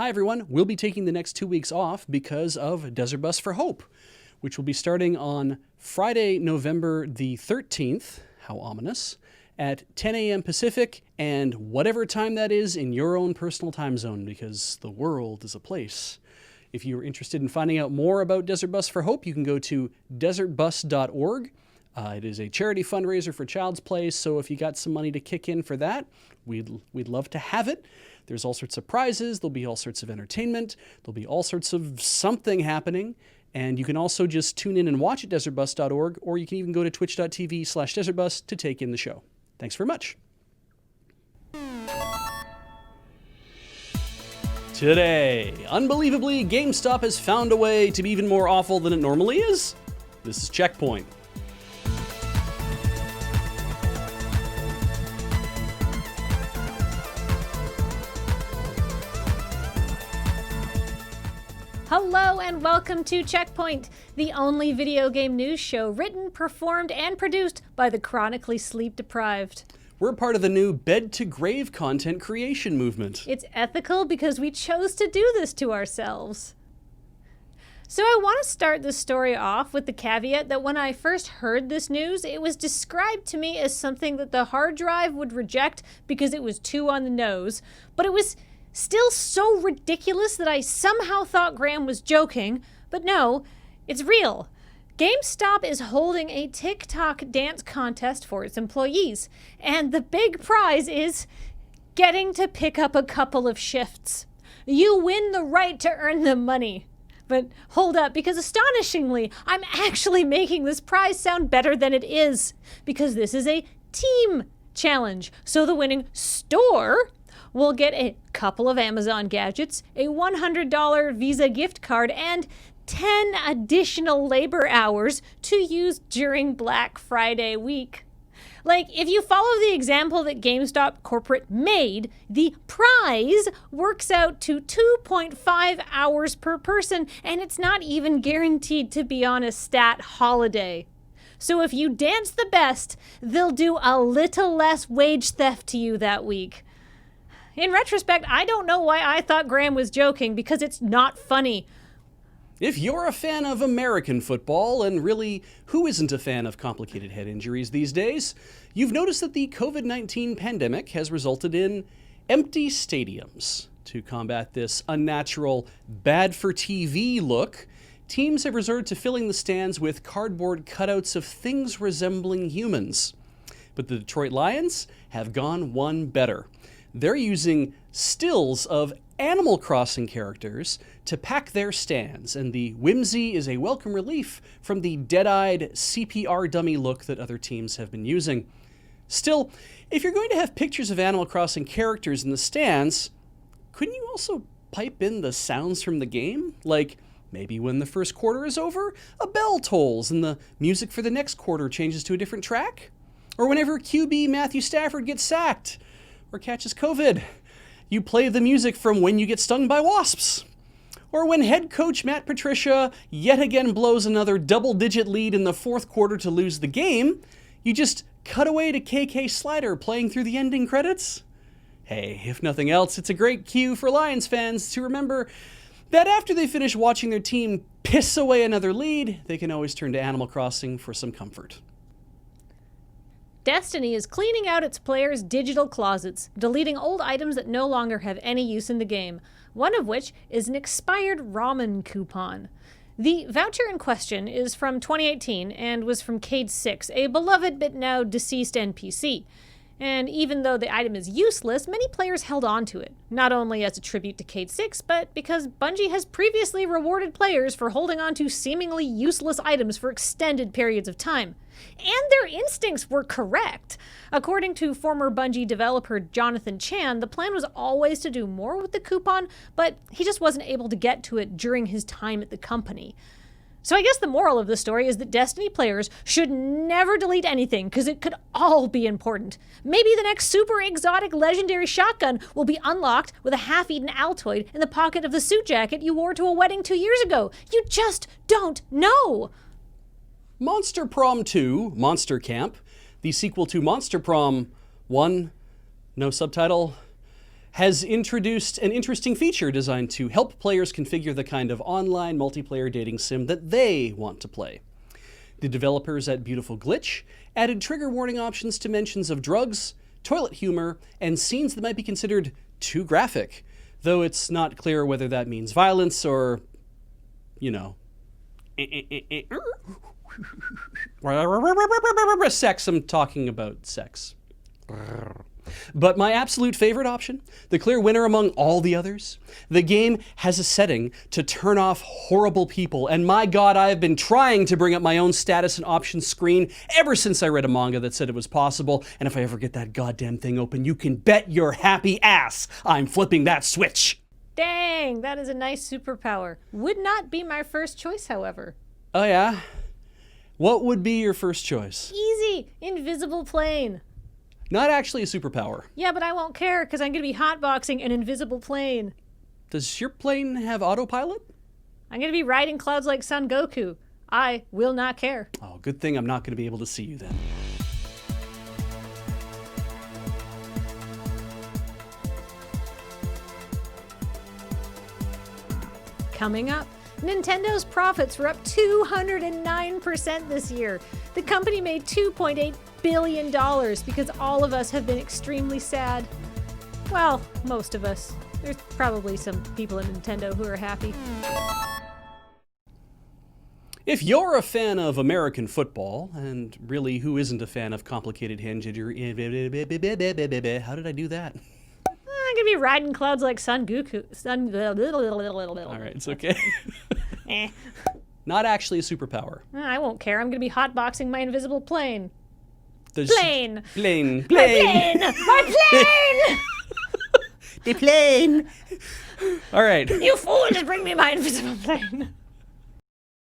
Hi everyone, we'll be taking the next 2 weeks off because of Desert Bus for Hope, which will be starting on Friday, November the 13th, how ominous, at 10 a.m. Pacific and whatever time that is in your own personal time zone, because the world is a place. If you're interested in finding out more about Desert Bus for Hope, you can go to desertbus.org. It is a charity fundraiser for Child's Play, so if you got some money to kick in for that, we'd love to have it. There's all sorts of prizes, there'll be all sorts of entertainment, there'll be all sorts of something happening, and you can also just tune in and watch at desertbus.org, or you can even go to twitch.tv/desertbus to take in the show. Thanks very much. Today, unbelievably, GameStop has found a way to be even more awful than it normally is. This is CheckPoint. Hello and welcome to CheckPoint, the only video game news show written, performed, and produced by the chronically sleep-deprived. We're part of the new bed-to-grave content creation movement. It's ethical because we chose to do this to ourselves. So I want to start this story off with the caveat that when I first heard this news, it was described to me as something that the hard drive would reject because it was too on the nose, but it was still so ridiculous that I somehow thought Graham was joking, but no, it's real. GameStop is holding a TikTok dance contest for its employees, and the big prize is getting to pick up a couple of shifts. You win the right to earn the money. But hold up, because astonishingly, I'm actually making this prize sound better than it is, because this is a team challenge. So the winning store will get a couple of Amazon gadgets, a $100 Visa gift card, and 10 additional labor hours to use during Black Friday week. Like, if you follow the example that GameStop corporate made, the prize works out to 2.5 hours per person, and it's not even guaranteed to be on a stat holiday. So if you dance the best, they'll do a little less wage theft to you that week. In retrospect, I don't know why I thought Graham was joking, because it's not funny. If you're a fan of American football, and really, who isn't a fan of complicated head injuries these days, you've noticed that the COVID-19 pandemic has resulted in empty stadiums. To combat this unnatural, bad-for-TV look, teams have resorted to filling the stands with cardboard cutouts of things resembling humans. But the Detroit Lions have gone one better. They're using stills of Animal Crossing characters to pack their stands, and the whimsy is a welcome relief from the dead-eyed CPR dummy look that other teams have been using. Still, if you're going to have pictures of Animal Crossing characters in the stands, couldn't you also pipe in the sounds from the game? Like, maybe when the first quarter is over, a bell tolls and the music for the next quarter changes to a different track? Or whenever QB Matthew Stafford gets sacked or catches COVID, you play the music from When You Get Stung by Wasps. Or when head coach Matt Patricia yet again blows another double-digit lead in the fourth quarter to lose the game, you just cut away to KK Slider playing through the ending credits. Hey, if nothing else, it's a great cue for Lions fans to remember that after they finish watching their team piss away another lead, they can always turn to Animal Crossing for some comfort. Destiny is cleaning out its players' digital closets, deleting old items that no longer have any use in the game, one of which is an expired Ramen coupon. The voucher in question is from 2018 and was from Cade 6, a beloved but now deceased NPC. And even though the item is useless, many players held on to it, not only as a tribute to Cade 6, but because Bungie has previously rewarded players for holding on to seemingly useless items for extended periods of time. And their instincts were correct. According to former Bungie developer Jonathan Chan, the plan was always to do more with the coupon, but he just wasn't able to get to it during his time at the company. So I guess the moral of the story is that Destiny players should never delete anything, because it could all be important. Maybe the next super exotic legendary shotgun will be unlocked with a half-eaten Altoid in the pocket of the suit jacket you wore to a wedding 2 years ago. You just don't know! Monster Prom 2, Monster Camp, the sequel to Monster Prom 1, no subtitle, has introduced an interesting feature designed to help players configure the kind of online multiplayer dating sim that they want to play. The developers at Beautiful Glitch added trigger warning options to mentions of drugs, toilet humor, and scenes that might be considered too graphic, though it's not clear whether that means violence or, you know, sex. I'm talking about sex. But my absolute favorite option, the clear winner among all the others, the game has a setting to turn off horrible people, and my god, I have been trying to bring up my own status and options screen ever since I read a manga that said it was possible, and if I ever get that goddamn thing open, you can bet your happy ass I'm flipping that switch. Dang, that is a nice superpower. Would not be my first choice, however. Oh yeah? What would be your first choice? Easy! Invisible plane. Not actually a superpower. Yeah, but I won't care because I'm going to be hotboxing an invisible plane. Does your plane have autopilot? I'm going to be riding clouds like Son Goku. I will not care. Oh, good thing I'm not going to be able to see you then. Coming up, Nintendo's profits were up 209% this year. The company made $2.8 billion because all of us have been extremely sad. Well, most of us. There's probably some people at Nintendo who are happy. If you're a fan of American football, and really, who isn't a fan of complicated hand jigger... How did I do that? I'm gonna be riding clouds like Son Goku. All right, it's okay. Eh. Not actually a superpower. I won't care. I'm gonna be hotboxing my invisible plane. Plane. My plane! The plane. All right. You fool! Just bring me my invisible plane.